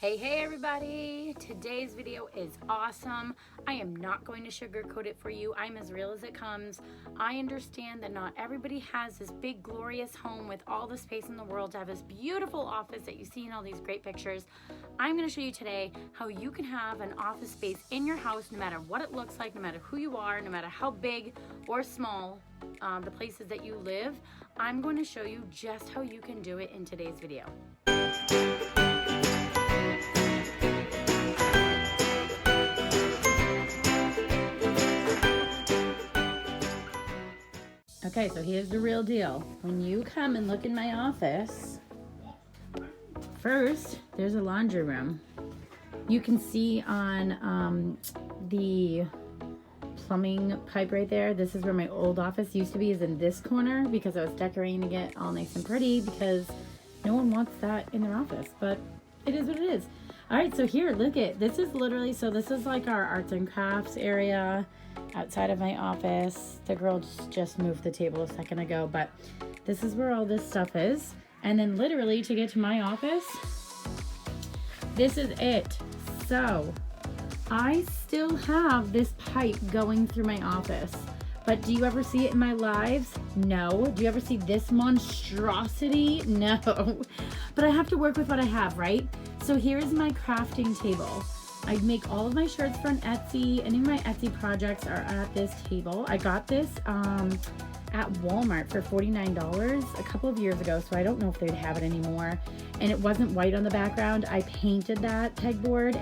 Hey everybody! Today's video is awesome. I am not going to sugarcoat it for you. I'm as real as it comes. I understand that not everybody has this big glorious home with all the space in the world to have this beautiful office that you see in all these great pictures. I'm going to show you today how you can have an office space in your house no matter what it looks like, no matter who you are, no matter how big or small the places that you live. I'm going to show you just how you can do it in today's video. Okay, so here's the real deal. When you come and look in my office, first, there's a laundry room. You can see on the plumbing pipe right there, this is where my old office used to be, is in this corner because I was decorating it all nice and pretty because no one wants that in their office, but it is what it is. All right, so here, look it. This is literally, so this is like our arts and crafts area outside of my office. The girl just moved the table a second ago, but this is where all this stuff is. And then literally to get to my office, this is it. So I still have this pipe going through my office, but do you ever see it in my lives? No. Do you ever see this monstrosity? No. But I have to work with what I have, right? So here's my crafting table. I make all of my shirts for an Etsy. Any of my Etsy projects are at this table. I got this at Walmart for $49 a couple of years ago, so I don't know if they'd have it anymore. And it wasn't white on the background. I painted that pegboard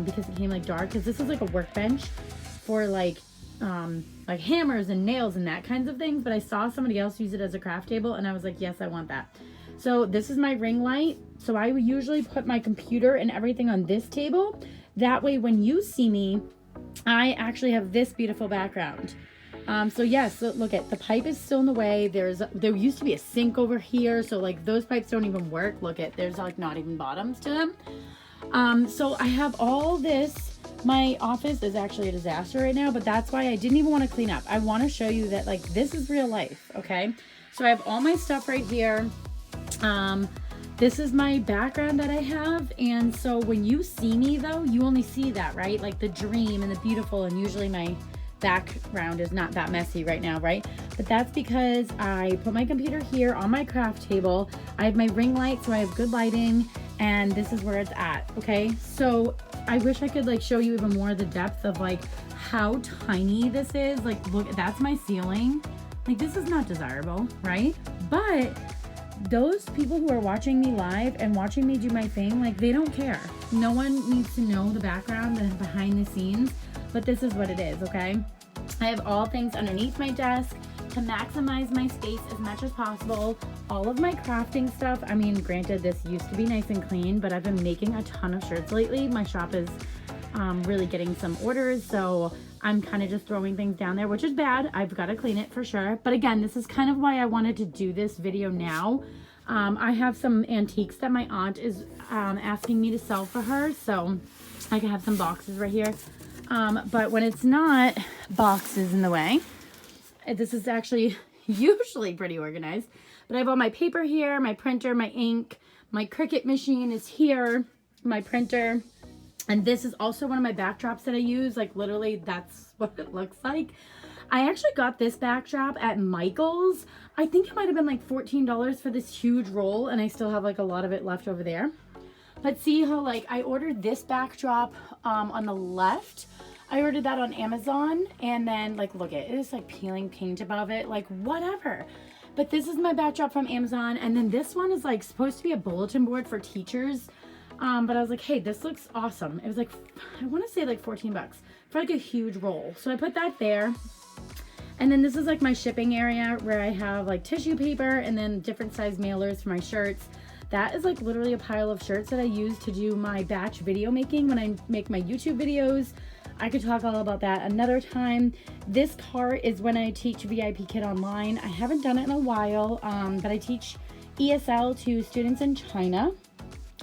because it came like dark, because this is like a workbench for like hammers and nails and that kinds of things. But I saw somebody else use it as a craft table, and I was like, yes, I want that. So this is my ring light. So I would usually put my computer and everything on this table. That way when you see me, I actually have this beautiful background. So yes, look at the pipe is still in the way. There used to be a sink over here. So like those pipes don't even work. Look at, there's like not even bottoms to them. So I have all this. My office is actually a disaster right now, but that's why I didn't even want to clean up. I want to show you that like this is real life. Okay. So I have all my stuff right here. This is my background that I have, and so when you see me though, you only see that, right? Like the dream and the beautiful, and usually my background is not that messy right now, right? But that's because I put my computer here on my craft table. I have my ring light, so I have good lighting, and this is where it's at, okay? So I wish I could like show you even more of the depth of like how tiny this is. Like look, that's my ceiling. Like this is not desirable, right? But those people who are watching me live and watching me do my thing, like they don't care. No one needs to know the background and behind the scenes, but this is what it is, okay? I have all things underneath my desk to maximize my space as much as possible. All of my crafting stuff, I mean, granted, this used to be nice and clean, but I've been making a ton of shirts lately. My shop is really getting some orders, so I'm kind of just throwing things down there, which is bad. I've got to clean it for sure. But again, this is kind of why I wanted to do this video now. I have some antiques that my aunt is asking me to sell for her, so I can have some boxes right here. But when it's not boxes in the way, this is actually usually pretty organized. But I have all my paper here, my printer, my ink, my Cricut machine is here, my printer. And this is also one of my backdrops that I use. Like literally that's what it looks like. I actually got this backdrop at Michael's. I think it might have been like $14 for this huge roll, and I still have like a lot of it left over there. But see how like I ordered this backdrop on the left. I ordered that on Amazon, and then like look at it, it's like peeling paint above it, like whatever. But this is my backdrop from Amazon, and then this one is like supposed to be a bulletin board for teachers. But I was like, hey, this looks awesome. It was like, I want to say like 14 bucks for like a huge roll. So I put that there. And then this is like my shipping area where I have like tissue paper and then different size mailers for my shirts. That is like literally a pile of shirts that I use to do my batch video making when I make my YouTube videos. I could talk all about that another time. This cart is when I teach VIP Kid online. I haven't done it in a while, but I teach ESL to students in China.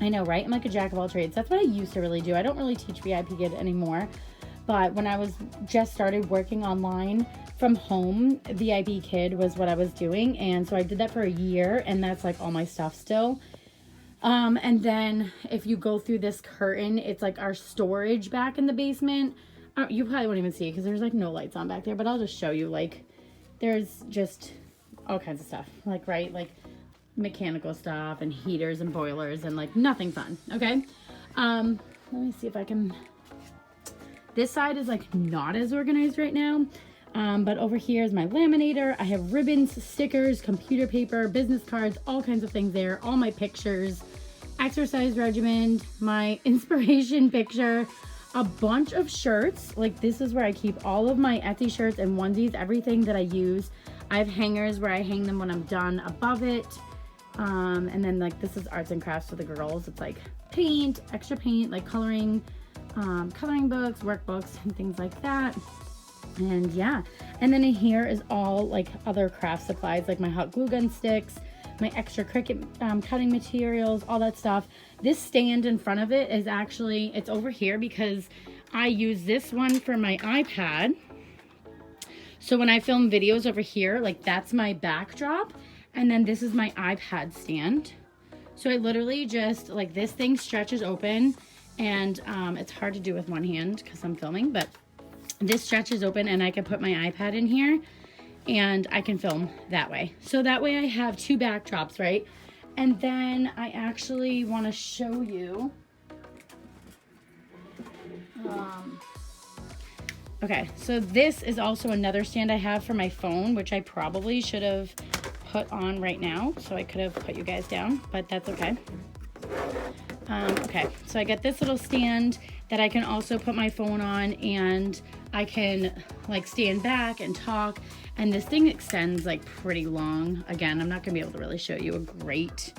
I know, right? I'm like a jack of all trades. That's what I used to really do. I don't really teach VIP Kid anymore. But when I was just started working online from home, VIP Kid was what I was doing. And so I did that for a year, and that's like all my stuff still. And then if you go through this curtain, it's like our storage back in the basement. You probably won't even see it because there's like no lights on back there, but I'll just show you. Like there's just all kinds of stuff, like, right, like mechanical stuff and heaters and boilers and like nothing fun. Okay. Let me see if I can, this side is like not as organized right now. But over here is my laminator. I have ribbons, stickers, computer paper, business cards, all kinds of things there. All my pictures, exercise regimen, my inspiration picture, a bunch of shirts. Like this is where I keep all of my Etsy shirts and onesies, everything that I use. I have hangers where I hang them when I'm done above it. And then like this is arts and crafts for the girls. It's like paint, extra paint, like coloring books, workbooks, and things like that. And yeah, and then in here is all like other craft supplies, like my hot glue gun sticks, my extra Cricut cutting materials, all that stuff. This stand in front of it is actually, it's over here because I use this one for my iPad. So when I film videos over here, like that's my backdrop, and then this is my iPad stand. So I literally just, like, this thing stretches open, and it's hard to do with one hand because I'm filming, but this stretches open and I can put my iPad in here and I can film that way. So that way I have two backdrops, right? And then I actually want to show you. Okay, so this is also another stand I have for my phone, which I probably should have put on right now. So I could have put you guys down, but that's okay. Okay, so I got this little stand that I can also put my phone on, and I can like stand back and talk, and this thing extends like pretty long. Again, I'm not gonna be able to really show you a great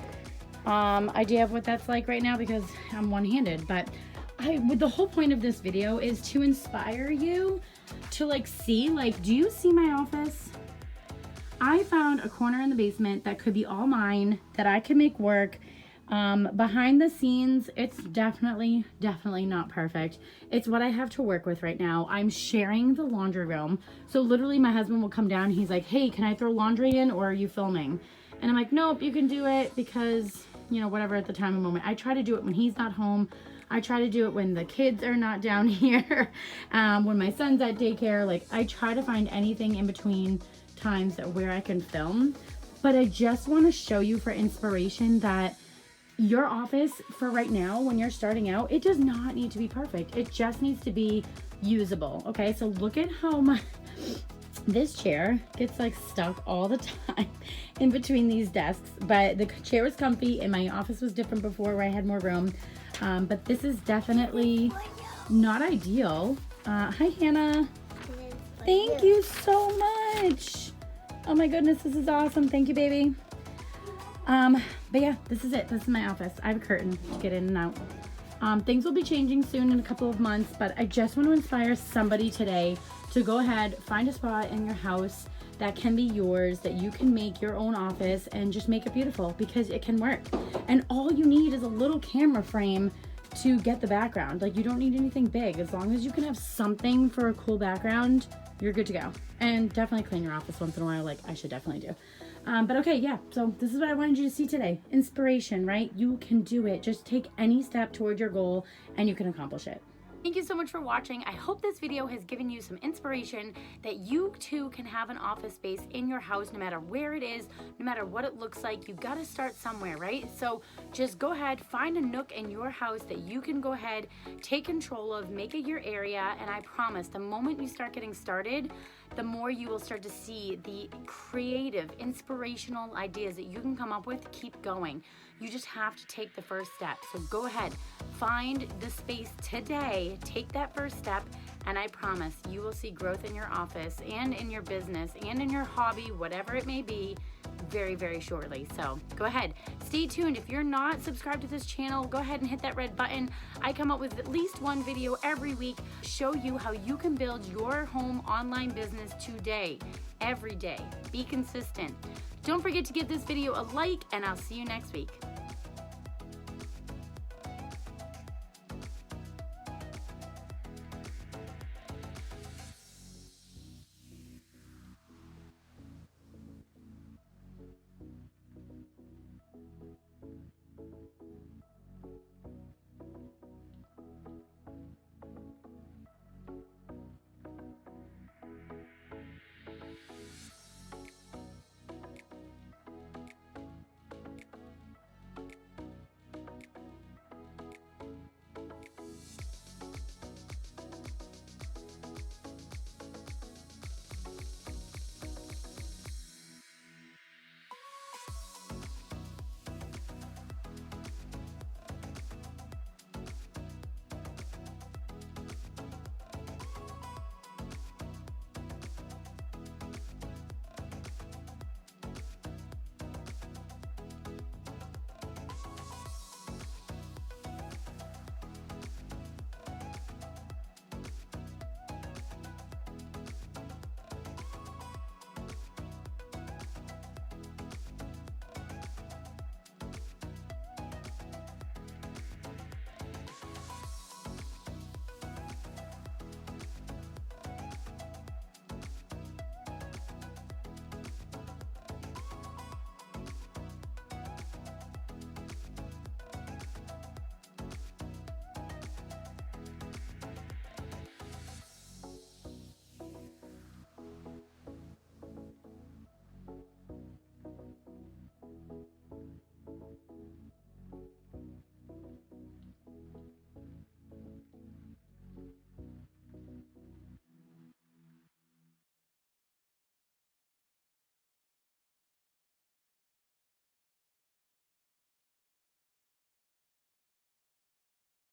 idea of what that's like right now because I'm one-handed, but the whole point of this video is to inspire you to like see, like, do you see my office? I found a corner in the basement that could be all mine, that I could make work. Behind the scenes, it's definitely not perfect. It's what I have to work with right now. I'm sharing the laundry room. So literally my husband will come down. He's like, hey, can I throw laundry in, or are you filming? And I'm like, nope, you can do it because, you know, whatever at the time of moment. I try to do it when he's not home. I try to do it when the kids are not down here. When my son's at daycare, like I try to find anything in between times where I can film. But I just want to show you for inspiration that your office for right now, when you're starting out, it does not need to be perfect. It just needs to be usable. Okay, so look at how this chair gets like stuck all the time in between these desks, but the chair was comfy and my office was different before where I had more room. But this is definitely not ideal. Hi, Hannah. Thank you so much. Oh my goodness, this is awesome. Thank you, baby. But yeah, this is it. This is my office. I have a curtain to get in and out. Things will be changing soon in a couple of months, but I just want to inspire somebody today to go ahead, find a spot in your house that can be yours, that you can make your own office and just make it beautiful, because it can work. And all you need is a little camera frame to get the background. Like, you don't need anything big. As long as you can have something for a cool background, you're good to go. And definitely clean your office once in a while, like I should definitely do. But okay, yeah, so this is what I wanted you to see today. Inspiration, right? You can do it. Just take any step toward your goal and you can accomplish it. Thank you so much for watching. I hope this video has given you some inspiration that you too can have an office space in your house, no matter where it is, no matter what it looks like. You got to start somewhere, right? So just go ahead, find a nook in your house that you can go ahead, take control of, make it your area. And I promise the moment you start getting started, the more you will start to see the creative, inspirational ideas that you can come up with. Keep going. You just have to take the first step. So go ahead, find the space today, take that first step, and I promise you will see growth in your office and in your business and in your hobby, whatever it may be, very, very shortly. So go ahead, stay tuned. If you're not subscribed to this channel, go ahead and hit that red button. I come up with at least one video every week, show you how you can build your home online business today, every day. Be consistent. Don't forget to give this video a like, and I'll see you next week.